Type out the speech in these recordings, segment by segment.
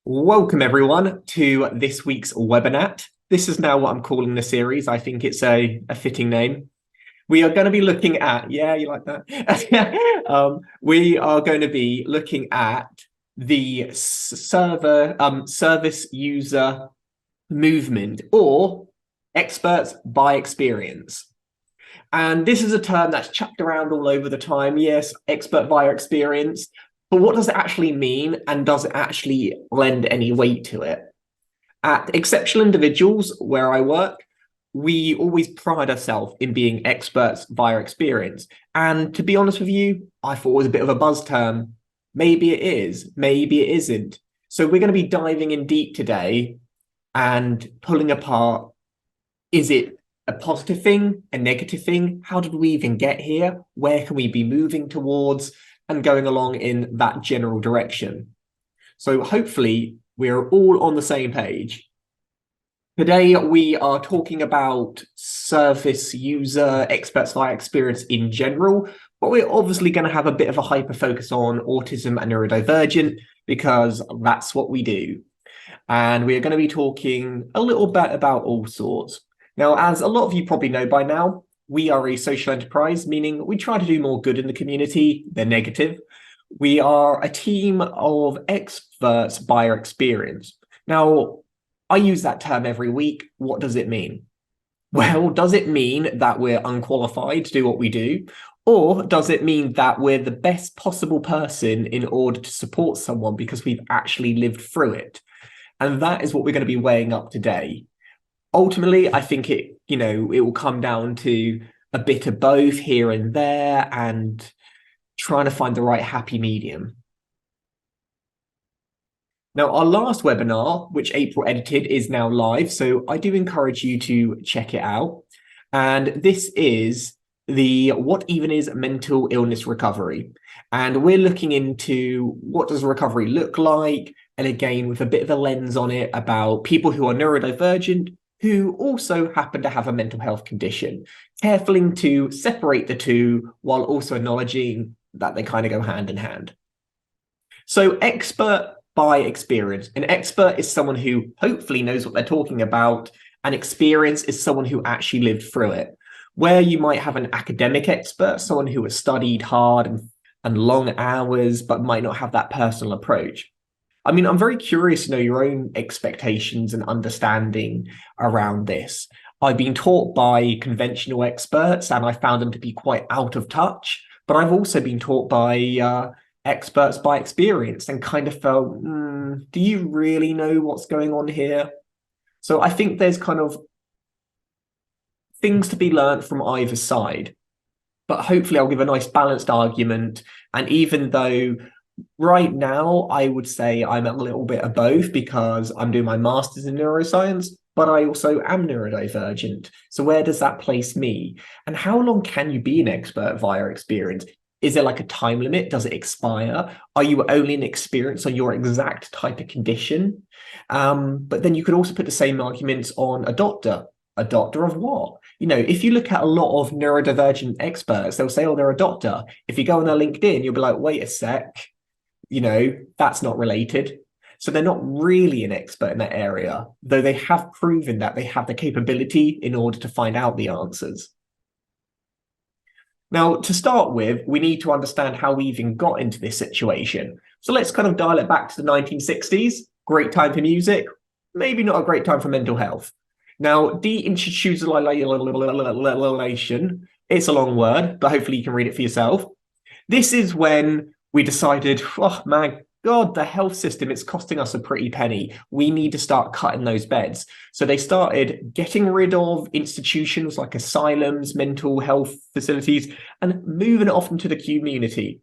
Welcome everyone to this week's webinar. This is now what I'm calling the series. I think it's a fitting name. We are going to be looking at, yeah, you like that? We are going to be looking at the service user movement, or experts by experience. And this is a term that's chucked around all over the time. Yes, expert via experience. But what does it actually mean, and does it actually lend any weight to it? At Exceptional Individuals, where I work, we always pride ourselves in being experts via experience. And to be honest with you, I thought it was a bit of a buzz term. Maybe it is, maybe it isn't. So we're going to be diving in deep today and pulling apart, is it a positive thing, a negative thing? How did we even get here? Where can we be moving towards? And going along in that general direction. So hopefully we're all on the same page. Today we are talking about service user experts via experience in general, but we're obviously going to have a bit of a hyper focus on autism and neurodivergent because that's what we do. And we're going to be talking a little bit about all sorts. Now, as a lot of you probably know by now, we are a social enterprise, meaning we try to do more good in the community than negative. We are a team of experts by our experience. Now, I use that term every week. What does it mean? Well, does it mean that we're unqualified to do what we do? Or does it mean that we're the best possible person in order to support someone because we've actually lived through it? And that is what we're going to be weighing up today. Ultimately, I think it will come down to a bit of both here and there and trying to find the right happy medium. Now, our last webinar, which April edited, is now live, so I do encourage you to check it out. And this is the What Even Is Mental Illness Recovery. And we're looking into what does recovery look like, and again, with a bit of a lens on it about people who are neurodivergent, who also happen to have a mental health condition, carefully to separate the two while also acknowledging that they kind of go hand in hand. So expert by experience. An expert is someone who hopefully knows what they're talking about. An experience is someone who actually lived through it. Where you might have an academic expert, someone who has studied hard and long hours, but might not have that personal approach. I mean, I'm very curious to know your own expectations and understanding around this. I've been taught by conventional experts and I found them to be quite out of touch, but I've also been taught by experts by experience and kind of felt, do you really know what's going on here? So I think there's kind of things to be learned from either side, but hopefully I'll give a nice balanced argument. And even though right now, I would say I'm a little bit of both because I'm doing my master's in neuroscience, but I also am neurodivergent. So where does that place me? And how long can you be an expert via experience? Is there like a time limit? Does it expire? Are you only an experience on your exact type of condition? But then you could also put the same arguments on a doctor. A doctor of what? If you look at a lot of neurodivergent experts, they'll say, oh, they're a doctor. If you go on their LinkedIn, you'll be like, wait a sec. That's not related. So they're not really an expert in that area, though they have proven that they have the capability in order to find out the answers. Now, to start with, we need to understand how we even got into this situation. So let's kind of dial it back to the 1960s. Great time for music, maybe not a great time for mental health. Now, de-institutionalisation, it's a long word, but hopefully you can read it for yourself. This is when we decided, oh my God, the health system, it's costing us a pretty penny. We need to start cutting those beds. So they started getting rid of institutions like asylums, mental health facilities, and moving it off into the community.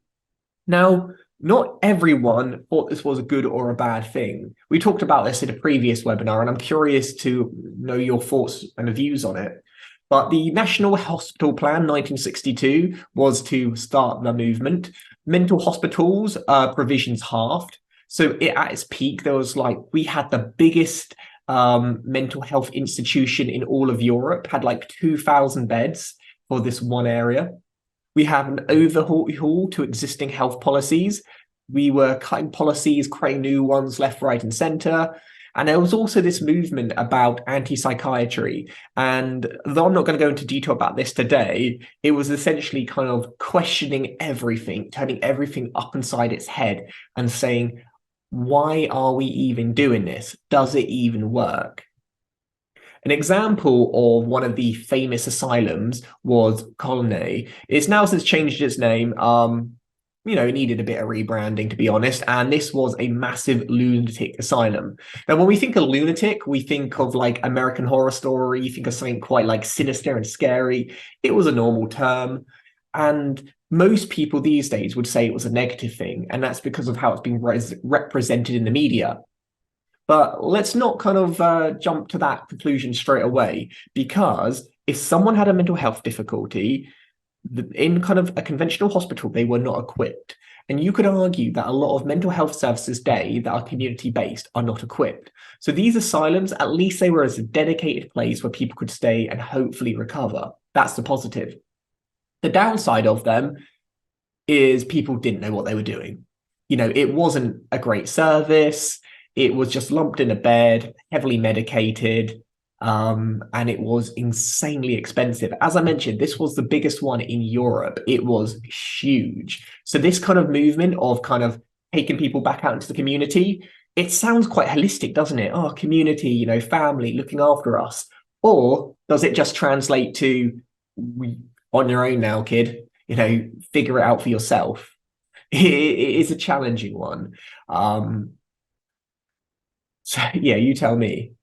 Now, not everyone thought this was a good or a bad thing. We talked about this in a previous webinar, and I'm curious to know your thoughts and views on it. But the National Hospital Plan 1962 was to start the movement. Mental hospitals provisions halved. So at its peak, we had the biggest mental health institution in all of Europe, had like 2,000 beds for this one area. We have an overhaul to existing health policies. We were cutting policies, creating new ones left, right, and center. And there was also this movement about anti-psychiatry. And though I'm not going to go into detail about this today, it was essentially kind of questioning everything, turning everything up inside its head and saying, why are we even doing this? Does it even work? An example of one of the famous asylums was Colony. It's now since changed its name. It needed a bit of rebranding, to be honest. And this was a massive lunatic asylum. Now, when we think of lunatic, we think of like American Horror Story, you think of something quite like sinister and scary. It was a normal term. And most people these days would say it was a negative thing. And that's because of how it's been represented in the media. But let's not kind of jump to that conclusion straight away, because if someone had a mental health difficulty, in kind of a conventional hospital, they were not equipped. And you could argue that a lot of mental health services today that are community-based are not equipped. So these asylums, at least they were as a dedicated place where people could stay and hopefully recover. That's the positive. The downside of them is people didn't know what they were doing. It wasn't a great service. It was just lumped in a bed, heavily medicated, and it was insanely expensive. As I mentioned, this was the biggest one in Europe. It was huge. So this kind of movement of kind of taking people back out into the community, it sounds quite holistic, doesn't it? Oh, community, family, looking after us. Or does it just translate to on your own now, kid? Figure it out for yourself. It is a challenging one. So yeah, you tell me.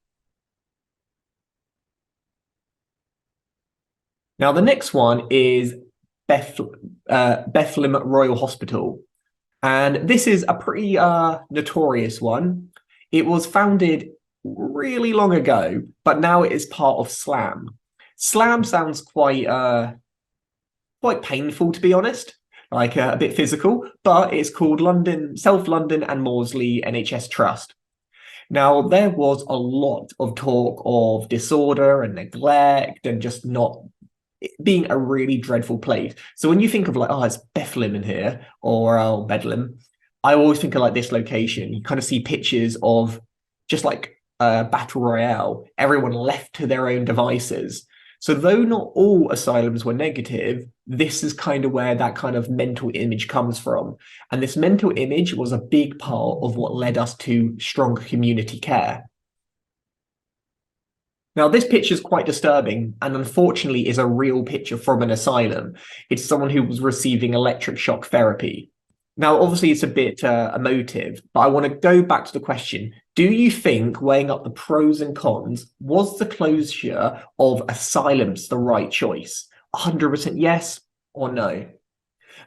Now, the next one is Bethlem Royal Hospital. And this is a pretty notorious one. It was founded really long ago, but now it is part of SLAM. SLAM sounds quite painful, to be honest, like a bit physical, but it's called South London and Maudsley NHS Trust. Now, there was a lot of talk of disorder and neglect and just not being a really dreadful place. So when you think of like, oh, it's Bethlem in here, or oh, Bedlam, I always think of like this location. You kind of see pictures of just like a battle royale, everyone left to their own devices. So though not all asylums were negative, this is kind of where that kind of mental image comes from. And this mental image was a big part of what led us to stronger community care. Now, this picture is quite disturbing and unfortunately is a real picture from an asylum. It's someone who was receiving electric shock therapy. Now, obviously, it's a bit emotive, but I want to go back to the question. Do you think, weighing up the pros and cons, was the closure of asylums the right choice? 100% yes or no?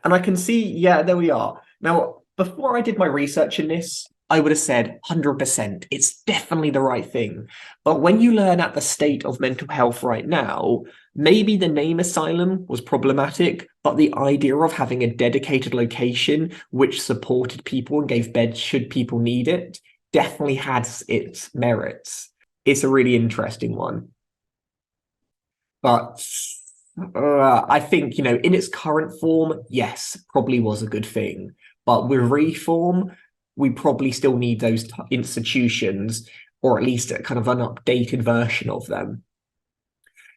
And I can see, yeah, there we are. Now, before I did my research in this, I would have said 100%. It's definitely the right thing. But when you learn at the state of mental health right now, maybe the name asylum was problematic, but the idea of having a dedicated location which supported people and gave beds should people need it definitely had its merits. It's a really interesting one. But I think, in its current form, yes, probably was a good thing. But with reform, we probably still need those institutions, or at least a kind of an updated version of them.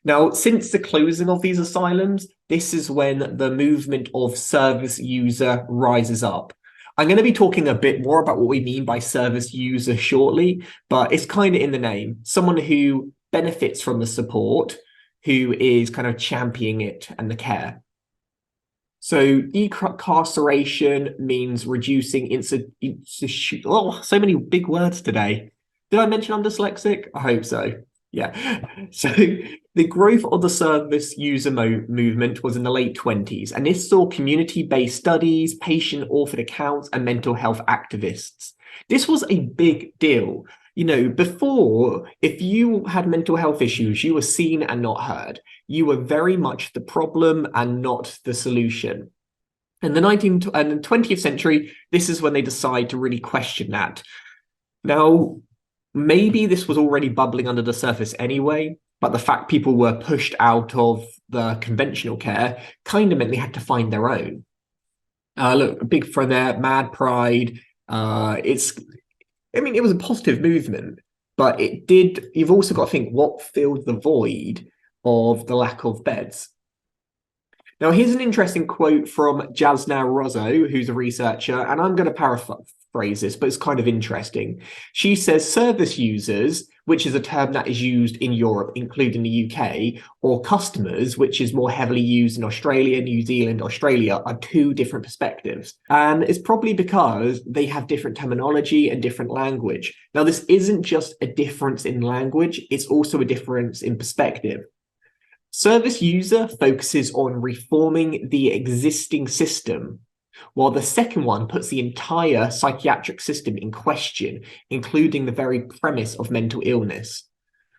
Now, since the closing of these asylums, this is when the movement of service user rises up. I'm going to be talking a bit more about what we mean by service user shortly, but it's kind of in the name. Someone who benefits from the support, who is kind of championing it and the care. So decarceration means reducing so many big words today. Did I mention I'm dyslexic? I hope so. Yeah. So the growth of the service user movement was in the late 20s, and this saw community-based studies, patient-authored accounts, and mental health activists. This was a big deal. Before, if you had mental health issues, you were seen and not heard. You were very much the problem and not the solution. In the 19th and 20th century, this is when they decide to really question that. Now, maybe this was already bubbling under the surface anyway, but the fact people were pushed out of the conventional care kind of meant they had to find their own. Look, big for there, Mad Pride. I mean, it was a positive movement, but it did. You've also got to think what filled the void of the lack of beds. Now, here's an interesting quote from Jasna Russo, who's a researcher, and I'm going to paraphrase this, but it's kind of interesting. She says service users, which is a term that is used in Europe, including the UK, or customers, which is more heavily used in Australia, New Zealand, Australia, are two different perspectives. And it's probably because they have different terminology and different language. Now, this isn't just a difference in language, it's also a difference in perspective. Service user focuses on reforming the existing system, while the second one puts the entire psychiatric system in question, including the very premise of mental illness.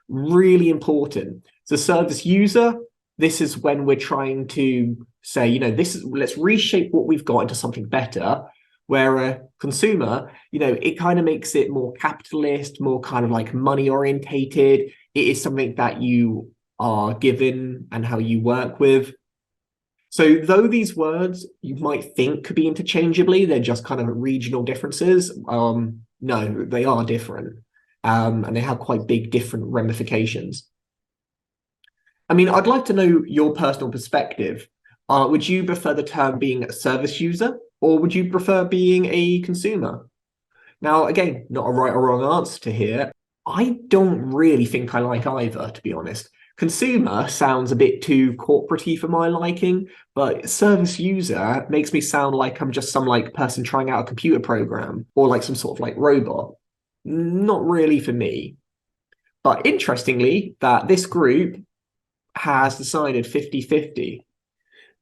Really important. So service user, this is when we're trying to say, let's reshape what we've got into something better. Where a consumer, it kind of makes it more capitalist, more kind of like money orientated. It is something that you are given and how you work with. So though these words you might think could be interchangeably, they're just kind of regional differences. No, they are different. And they have quite big different ramifications. I mean, I'd like to know your personal perspective. Would you prefer the term being a service user, or would you prefer being a consumer? Now, again, not a right or wrong answer to here. I don't really think I like either, to be honest. Consumer sounds a bit too corporate-y for my liking, but service user makes me sound like I'm just some like person trying out a computer program or like some sort of like robot. Not really for me. But interestingly, that this group has decided 50-50.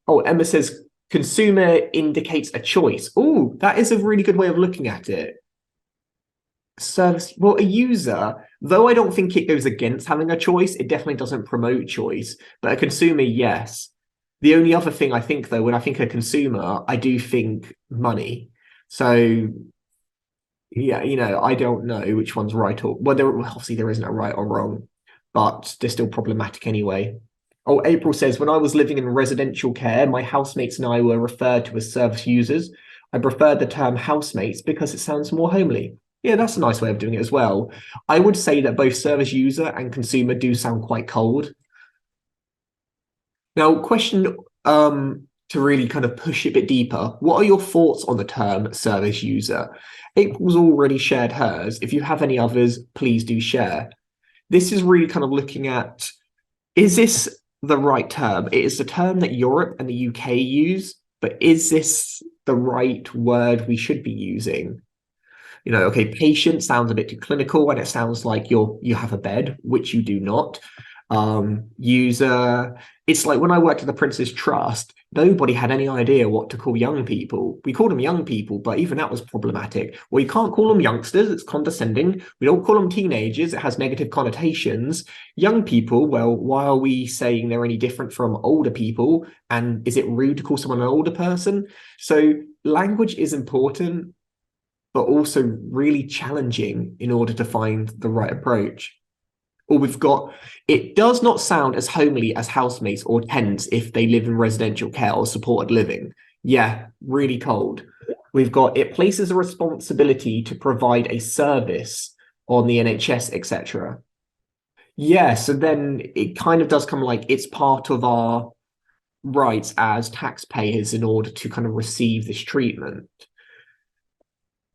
Oh, Emma says consumer indicates a choice. Oh, that is a really good way of looking at it. Service, well, a user, though I don't think it goes against having a choice, it definitely doesn't promote choice. But a consumer, yes. The only other thing I think, though, when I think a consumer, I do think money. So yeah, I don't know which one's right or obviously there isn't a right or wrong, but they're still problematic anyway. Oh, April says, when I was living in residential care, my housemates and I were referred to as service users. I preferred the term housemates because it sounds more homely. Yeah, that's a nice way of doing it as well. I would say that both service user and consumer do sound quite cold. Now, question to really kind of push it a bit deeper. What are your thoughts on the term service user? April's already shared hers. If you have any others, please do share. This is really kind of looking at, is this the right term? It is the term that Europe and the UK use, but is this the right word we should be using? Okay, patient sounds a bit too clinical and it sounds like you have a bed, which you do not. User, it's like when I worked at the Prince's Trust, nobody had any idea what to call young people. We called them young people, but even that was problematic. Well, you can't call them youngsters, it's condescending. We don't call them teenagers, it has negative connotations. Young people, well, why are we saying they're any different from older people? And is it rude to call someone an older person? So language is important, but also really challenging in order to find the right approach. Or we've got, it does not sound as homely as housemates or tenants if they live in residential care or supported living. Yeah, really cold. We've got, it places a responsibility to provide a service on the NHS, etc. Yeah, so then it kind of does come like it's part of our rights as taxpayers in order to kind of receive this treatment.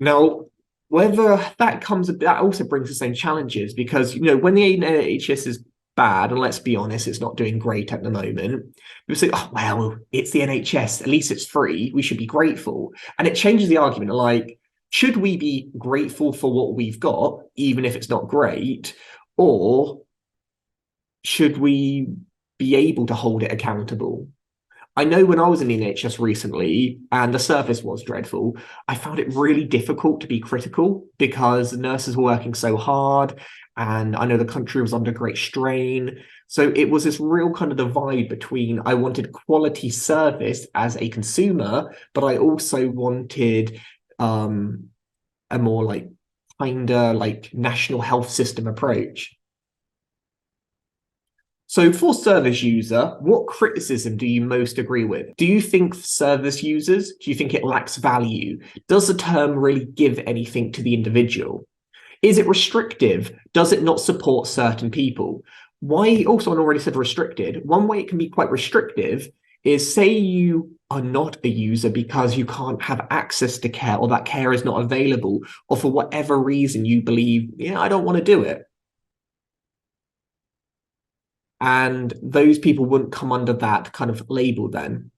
Now, whether that also brings its own challenges because, when the NHS is bad, and let's be honest, it's not doing great at the moment, we say, oh, well, it's the NHS, at least it's free, we should be grateful. And it changes the argument, like, should we be grateful for what we've got, even if it's not great, or should we be able to hold it accountable? I know when I was in the NHS recently and the service was dreadful, I found it really difficult to be critical because nurses were working so hard and I know the country was under great strain. So it was this real kind of divide between I wanted quality service as a consumer, but I also wanted a more like kinder like national health system approach. So for service user, what criticism do you most agree with? Do you think service users, do you think it lacks value? Does the term really give anything to the individual? Is it restrictive? Does it not support certain people? Why, also, I already said restricted. One way it can be quite restrictive is, say you are not a user because you can't have access to care, or that care is not available, or for whatever reason you believe, yeah, I don't want to do it. And those people wouldn't come under that kind of label then.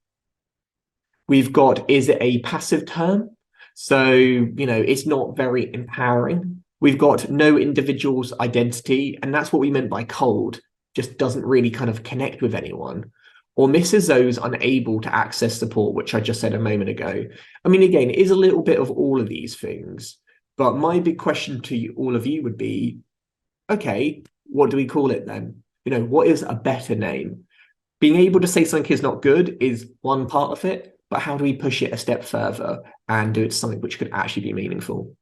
We've got, is it a passive term? So, it's not very empowering. We've got no individual's identity, and that's what we meant by cold, just doesn't really kind of connect with anyone. Or misses those unable to access support, which I just said a moment ago. I mean, again, it is a little bit of all of these things, but my big question to all of you would be, okay, what do we call it then? What is a better name? Being able to say something is not good is one part of it, but how do we push it a step further and do it something which could actually be meaningful?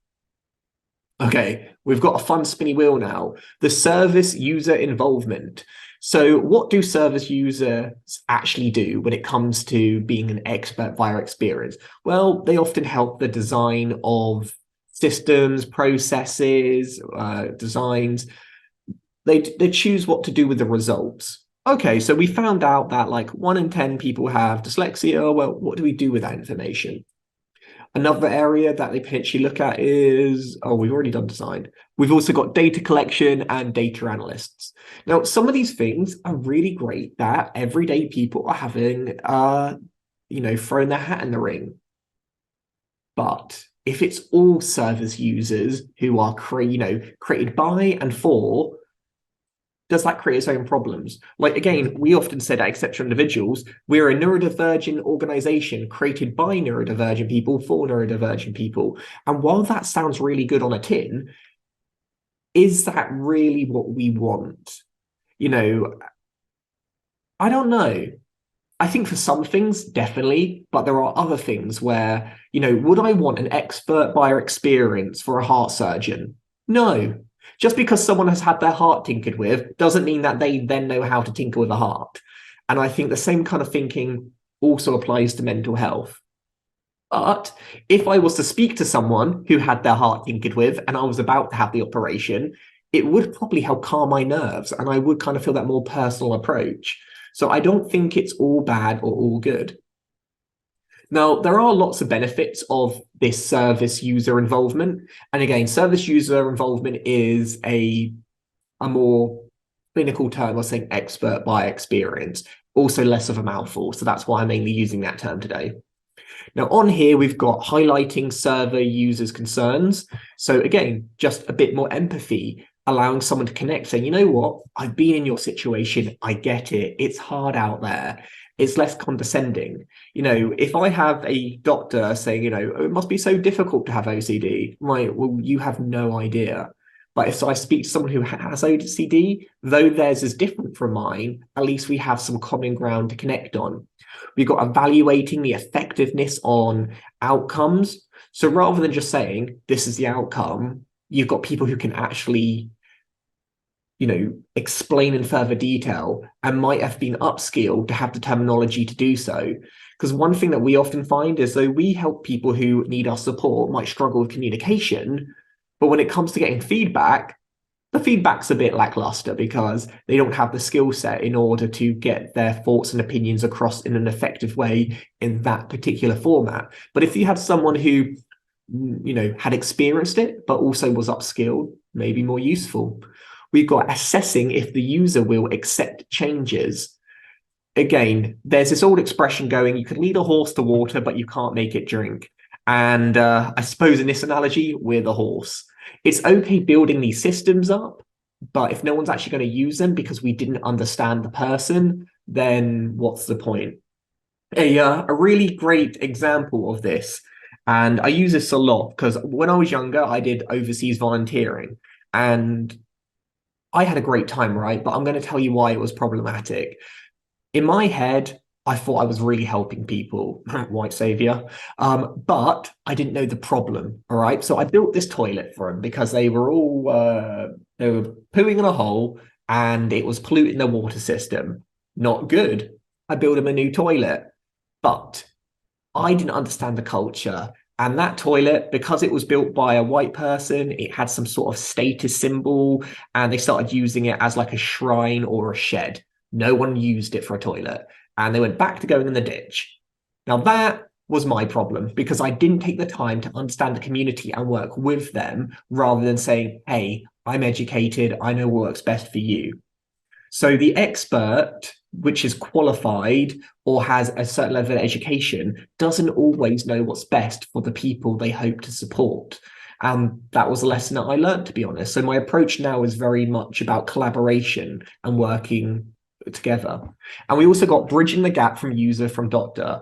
Okay, we've got a fun spinny wheel now. The service user involvement. So what do service users actually do when it comes to being an expert via experience? Well, they often help the design of systems, processes, designs. They choose what to do with the results. Okay, so we found out that like 1 in 10 people have dyslexia. Well, what do we do with that information? Another area that they potentially look at is, we've already done design. We've also got data collection and data analysts. Now, some of these things are really great that everyday people are having, throwing their hat in the ring. But if it's all service users who are created by and for, does that create its own problems? Like, again, we often say that exceptional individuals, we're a neurodivergent organization created by neurodivergent people for neurodivergent people. And while that sounds really good on a tin, is that really what we want? I don't know. I think for some things, definitely, but there are other things where, would I want an expert by experience for a heart surgeon? No. Just because someone has had their heart tinkered with doesn't mean that they then know how to tinker with a heart. And I think the same kind of thinking also applies to mental health. But if I was to speak to someone who had their heart tinkered with and I was about to have the operation, it would probably help calm my nerves and I would kind of feel that more personal approach. So I don't think it's all bad or all good. Now, there are lots of benefits of this service user involvement. And again, service user involvement is a more clinical term. I was saying expert by experience, also less of a mouthful. So that's why I'm mainly using that term today. Now, on here, we've got highlighting server users' concerns. So again, just a bit more empathy, allowing someone to connect, saying, you know what, I've been in your situation. I get it. It's hard out there. It's less condescending. If I have a doctor saying, oh, it must be so difficult to have OCD, right? Well, you have no idea. But if I speak to someone who has OCD, though theirs is different from mine, at least we have some common ground to connect on. We've got evaluating the effectiveness on outcomes. So rather than just saying, this is the outcome, you've got people who can actually explain in further detail and might have been upskilled to have the terminology to do so. Because one thing that we often find is, though we help people who need our support, might struggle with communication, but when it comes to getting feedback, the feedback's a bit lackluster because they don't have the skill set in order to get their thoughts and opinions across in an effective way in that particular format. But if you had someone who, had experienced it, but also was upskilled, maybe more useful. We've got assessing if the user will accept changes. Again, there's this old expression going, you can lead a horse to water, but you can't make it drink. And I suppose in this analogy, we're the horse. It's okay building these systems up, but if no one's actually going to use them because we didn't understand the person, then what's the point? A really great example of this, and I use this a lot because when I was younger, I did overseas volunteering, and I had a great time, right? But I'm going to tell you why it was problematic. In my head, I thought I was really helping people, white savior, but I didn't know the problem, all right? So I built this toilet for them because they were all, they were pooing in a hole and it was polluting the water system. Not good. I built them a new toilet. But I didn't understand the culture. And that toilet, because it was built by a white person, it had some sort of status symbol, and they started using it as like a shrine or a shed. No one used it for a toilet, and they went back to going in the ditch. Now, that was my problem because I didn't take the time to understand the community and work with them rather than saying, hey, I'm educated, I know what works best for you. So the expert, which is qualified or has a certain level of education, doesn't always know what's best for the people they hope to support. And that was a lesson that I learned, to be honest. So my approach now is very much about collaboration and working together. And we also got bridging the gap from user from doctor.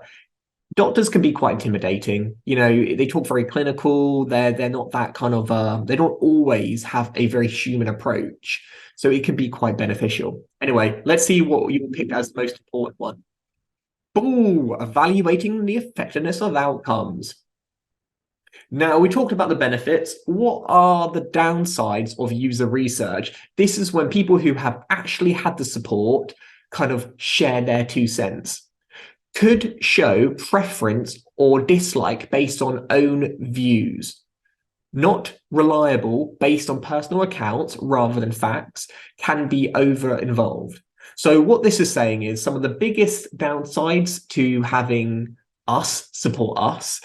Doctors can be quite intimidating. They talk very clinical. They're not that kind of they don't always have a very human approach. So it can be quite beneficial. Anyway, let's see what you picked as the most important one. Ooh, evaluating the effectiveness of outcomes. Now, we talked about the benefits. What are the downsides of user research? This is when people who have actually had the support kind of share their 2 cents. Could show preference or dislike based on own views. Not reliable based on personal accounts rather than facts, can be over-involved. So what this is saying is some of the biggest downsides to having us support us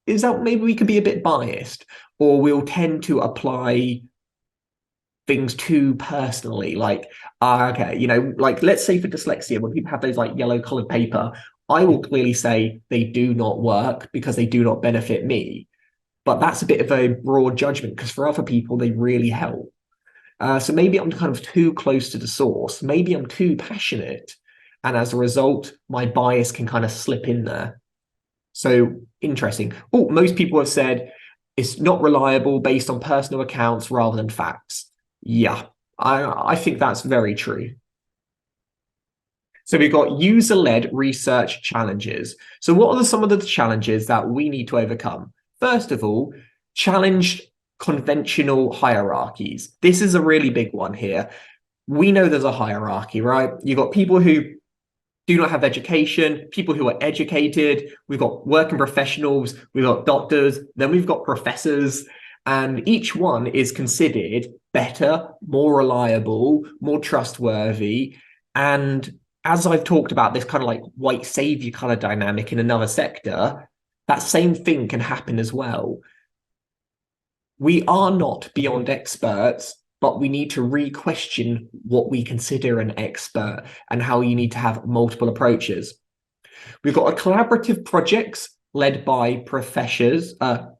is that maybe we could be a bit biased, or we'll tend to apply things too personally. Like, okay, like let's say for dyslexia, when people have those like yellow colored paper, I will clearly say they do not work because they do not benefit me. But that's a bit of a broad judgment because for other people, they really help. So maybe I'm kind of too close to the source. Maybe I'm too passionate. And as a result, my bias can kind of slip in there. So interesting. Oh, most people have said it's not reliable based on personal accounts rather than facts. Yeah, I think that's very true. So we've got user-led research challenges. So what are some of the challenges that we need to overcome? First of all, challenge conventional hierarchies. This is a really big one here. We know there's a hierarchy, right? You've got people who do not have education, people who are educated, we've got working professionals, we've got doctors, then we've got professors, and each one is considered better, more reliable, more trustworthy. And as I've talked about this kind of like white savior kind of dynamic in another sector, that same thing can happen as well. We are not beyond experts, but we need to re-question what we consider an expert and how you need to have multiple approaches. We've got a collaborative projects led by professors. How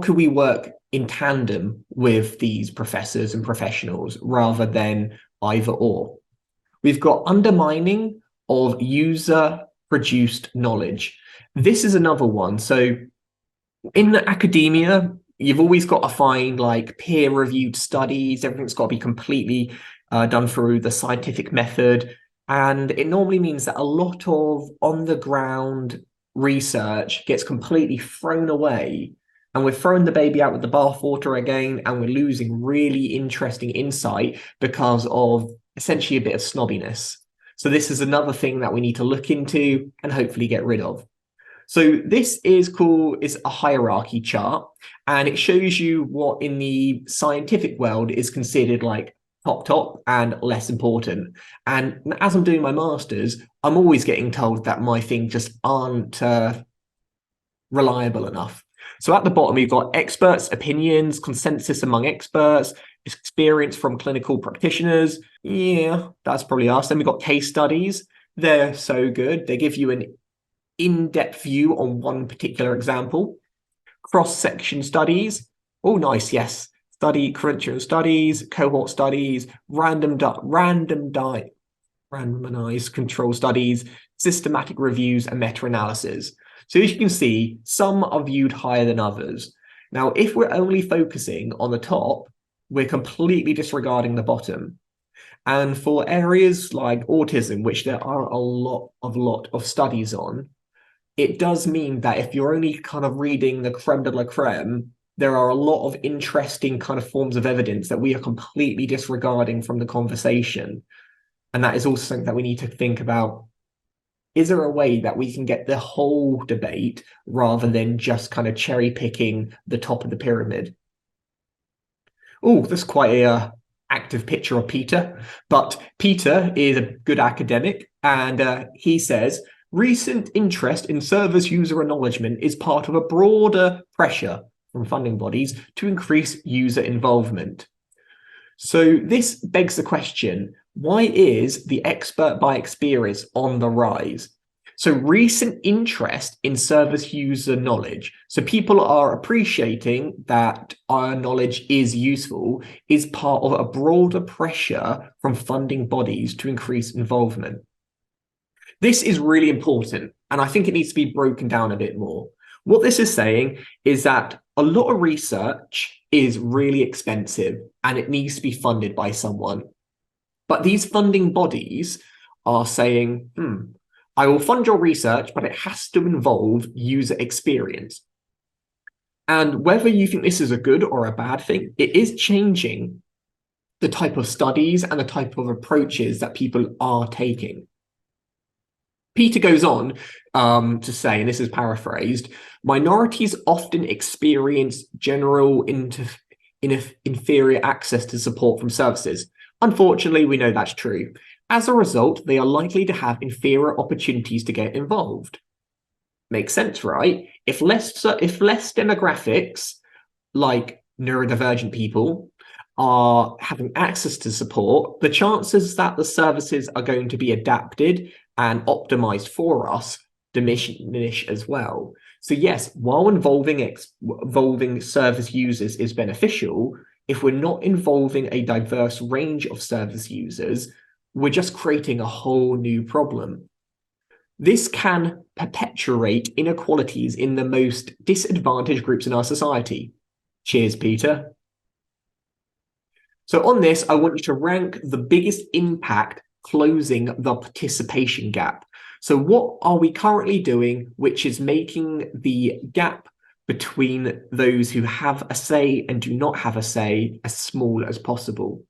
could we work in tandem with these professors and professionals rather than either or? We've got undermining of user-produced knowledge. This is another one. So in academia, you've always got to find like peer-reviewed studies. Everything's got to be completely done through the scientific method. And it normally means that a lot of on-the-ground research gets completely thrown away. And we're throwing the baby out with the bathwater again, and we're losing really interesting insight because of essentially a bit of snobbiness. So this is another thing that we need to look into and hopefully get rid of. So this is a hierarchy chart, and it shows you what in the scientific world is considered like top and less important. And as I'm doing my master's, I'm always getting told that my things just aren't reliable enough. So at the bottom, we've got experts' opinions, consensus among experts, experience from clinical practitioners. Yeah, that's probably us. Then we've got case studies. They're so good. They give you an in-depth view on one particular example. Cross-section studies. Oh, nice, yes. Curriculum studies, cohort studies, randomized control studies, systematic reviews, and meta-analysis. So as you can see, some are viewed higher than others. Now, if we're only focusing on the top, we're completely disregarding the bottom. And for areas like autism, which there are a lot of studies on, it does mean that if you're only kind of reading the creme de la creme, there are a lot of interesting kind of forms of evidence that we are completely disregarding from the conversation. And that is also something that we need to think about. Is there a way that we can get the whole debate rather than just kind of cherry picking the top of the pyramid? Oh, that's quite a active picture of Peter. But Peter is a good academic, and he says, recent interest in service user acknowledgement is part of a broader pressure from funding bodies to increase user involvement. So this begs the question, why is the expert by experience on the rise? So recent interest in service user knowledge. So people are appreciating that our knowledge is useful, is part of a broader pressure from funding bodies to increase involvement. This is really important, and I think it needs to be broken down a bit more. What this is saying is that a lot of research is really expensive and it needs to be funded by someone. But these funding bodies are saying, I will fund your research, but it has to involve user experience. And whether you think this is a good or a bad thing, it is changing the type of studies and the type of approaches that people are taking. Peter goes on to say, and this is paraphrased, minorities often experience general inferior access to support from services. Unfortunately, we know that's true. As a result, they are likely to have inferior opportunities to get involved. Makes sense, right? If less demographics, like neurodivergent people, are having access to support, the chances that the services are going to be adapted and optimized for us diminish as well. So yes, while involving service users is beneficial, if we're not involving a diverse range of service users, we're just creating a whole new problem. This can perpetuate inequalities in the most disadvantaged groups in our society. Cheers, Peter. So on this, I want you to rank the biggest impact closing the participation gap. So what are we currently doing which is making the gap between those who have a say and do not have a say as small as possible?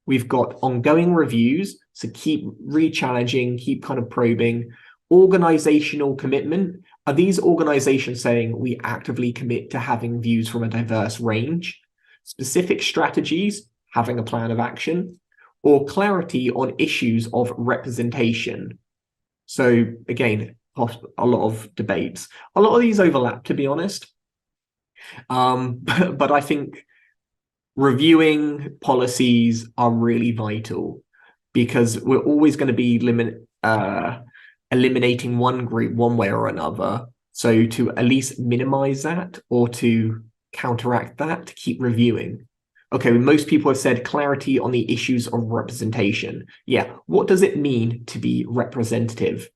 We've got ongoing reviews, so keep re-challenging, keep kind of probing. Organizational commitment. Are these organizations saying we actively commit to having views from a diverse range? Specific strategies, having a plan of action, or clarity on issues of representation. So again, a lot of debates. A lot of these overlap, to be honest. But I think reviewing policies are really vital because we're always going to be eliminating one group one way or another. So to at least minimize that or to counteract that, to keep reviewing. Okay, most people have said clarity on the issues of representation. Yeah, what does it mean to be representative?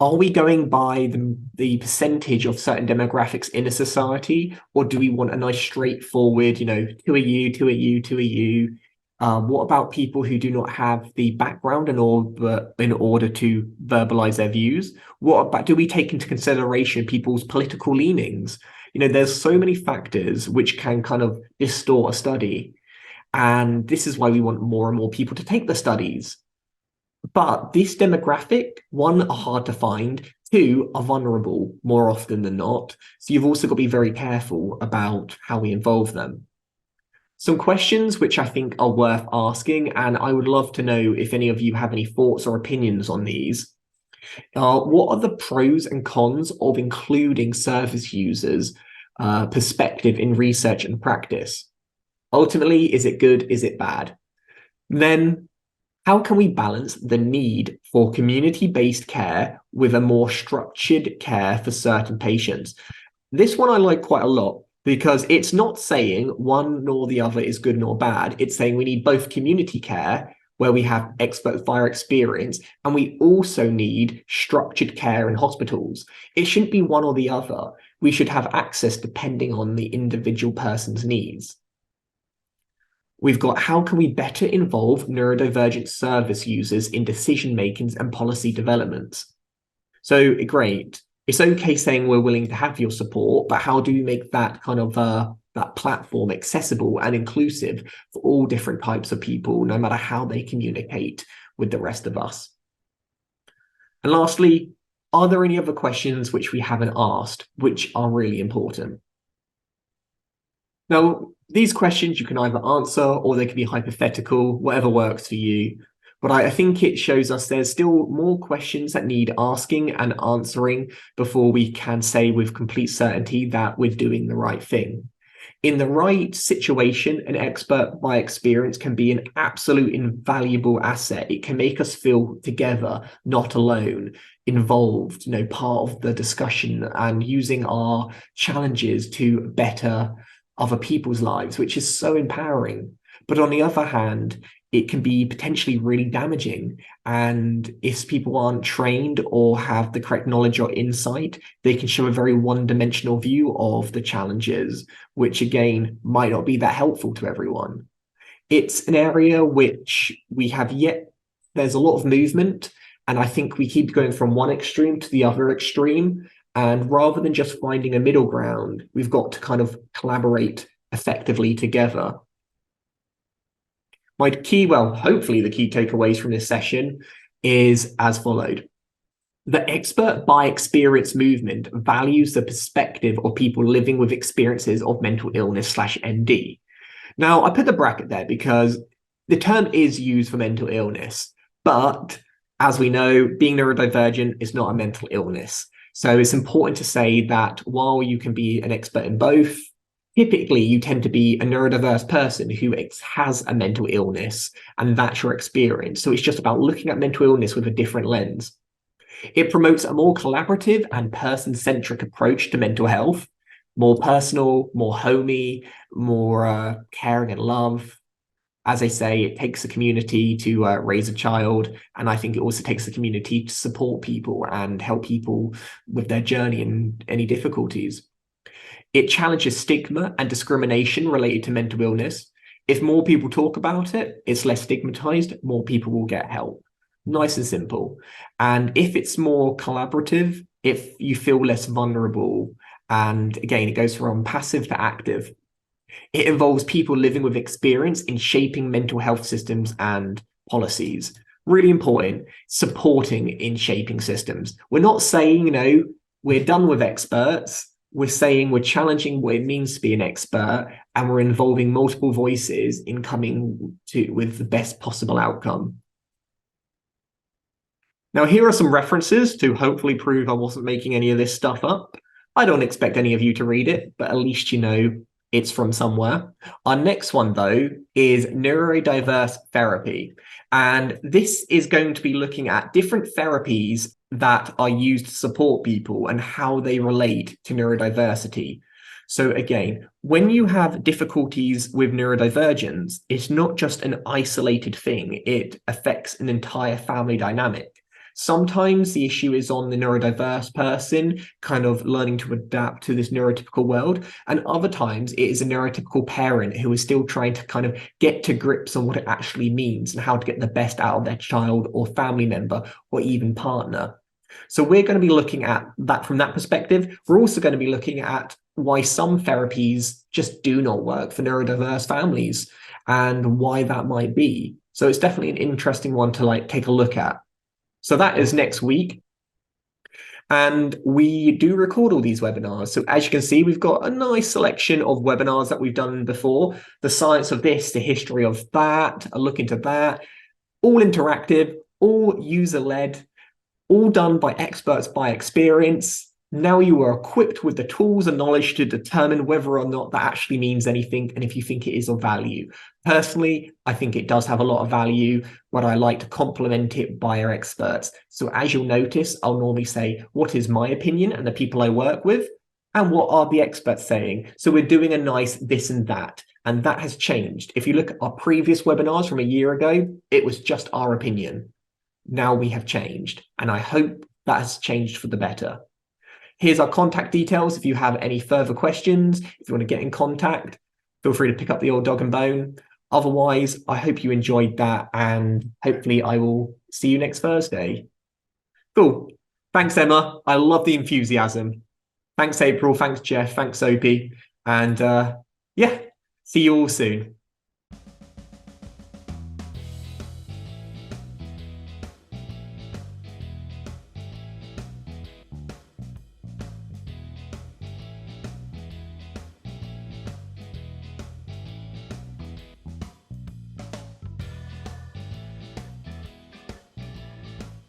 Are we going by the percentage of certain demographics in a society, or do we want a nice straightforward, two are you, two are you, two are you? What about people who do not have the background in order to verbalize their views? What about, do we take into consideration people's political leanings? There's so many factors which can kind of distort a study. And this is why we want more and more people to take the studies. But this demographic, one, are hard to find, two, are vulnerable more often than not. So you've also got to be very careful about how we involve them. Some questions which I think are worth asking, and I would love to know if any of you have any thoughts or opinions on these. What are the pros and cons of including service users' perspective in research and practice? Ultimately, is it good? Is it bad? Then, how can we balance the need for community-based care with a more structured care for certain patients? This one I like quite a lot because it's not saying one nor the other is good nor bad. It's saying we need both community care where we have experts via experience, and we also need structured care in hospitals. It shouldn't be one or the other. We should have access depending on the individual person's needs. We've got how can we better involve neurodivergent service users in decision-making and policy developments? So great. It's okay saying we're willing to have your support, but how do we make that kind of that platform accessible and inclusive for all different types of people, no matter how they communicate with the rest of us? And lastly, are there any other questions which we haven't asked, which are really important? Now, these questions you can either answer or they can be hypothetical, whatever works for you. But I think it shows us there's still more questions that need asking and answering before we can say with complete certainty that we're doing the right thing. In the right situation, an expert by experience can be an absolute invaluable asset. It can make us feel together, not alone, involved, part of the discussion and using our challenges to better other people's lives, which is so empowering. But on the other hand, it can be potentially really damaging. And if people aren't trained or have the correct knowledge or insight, they can show a very one-dimensional view of the challenges, which again might not be that helpful to everyone. It's an area which there's a lot of movement, and I think we keep going from one extreme to the other extreme. And rather than just finding a middle ground, we've got to kind of collaborate effectively together. Hopefully the key takeaways from this session is as followed. The expert by experience movement values the perspective of people living with experiences of mental illness/MD. Now, I put the bracket there because the term is used for mental illness, but as we know, being neurodivergent is not a mental illness. So it's important to say that while you can be an expert in both, typically you tend to be a neurodiverse person who has a mental illness, and that's your experience. So it's just about looking at mental illness with a different lens. It promotes a more collaborative and person-centric approach to mental health, more personal, more homey, more caring and love. As I say, it takes a community to raise a child, and I think it also takes a community to support people and help people with their journey and any difficulties. It challenges stigma and discrimination related to mental illness. If more people talk about it, it's less stigmatized, more people will get help. Nice and simple. And if it's more collaborative, if you feel less vulnerable, and again, it goes from passive to active. It involves people living with experience in shaping mental health systems and policies. Really important, supporting in shaping systems. We're not saying, we're done with experts. We're saying we're challenging what it means to be an expert, and we're involving multiple voices in coming with the best possible outcome. Now, here are some references to hopefully prove I wasn't making any of this stuff up. I don't expect any of you to read it, but at least you know it's from somewhere. Our next one, though, is Neurodiverse Therapy. And this is going to be looking at different therapies that are used to support people and how they relate to neurodiversity. So again, when you have difficulties with neurodivergence, it's not just an isolated thing. It affects an entire family dynamic. Sometimes the issue is on the neurodiverse person kind of learning to adapt to this neurotypical world. And other times it is a neurotypical parent who is still trying to kind of get to grips on what it actually means and how to get the best out of their child or family member or even partner. So we're going to be looking at that from that perspective. We're also going to be looking at why some therapies just do not work for neurodiverse families and why that might be. So it's definitely an interesting one to take a look at. So that is next week. And we do record all these webinars. So as you can see, we've got a nice selection of webinars that we've done before. The science of this, the history of that, a look into that, all interactive, all user-led, all done by experts by experience. Now you are equipped with the tools and knowledge to determine whether or not that actually means anything and if you think it is of value. Personally, I think it does have a lot of value, but I like to complement it by our experts. So as you'll notice, I'll normally say, what is my opinion and the people I work with? And what are the experts saying? So we're doing a nice this and that. And that has changed. If you look at our previous webinars from a year ago, it was just our opinion. Now we have changed. And I hope that has changed for the better. Here's our contact details. If you have any further questions, if you want to get in contact, feel free to pick up the old dog and bone. Otherwise, I hope you enjoyed that, and hopefully I will see you next Thursday. Cool. Thanks, Emma. I love the enthusiasm. Thanks, April. Thanks, Jeff. Thanks, Opie. And yeah, see you all soon.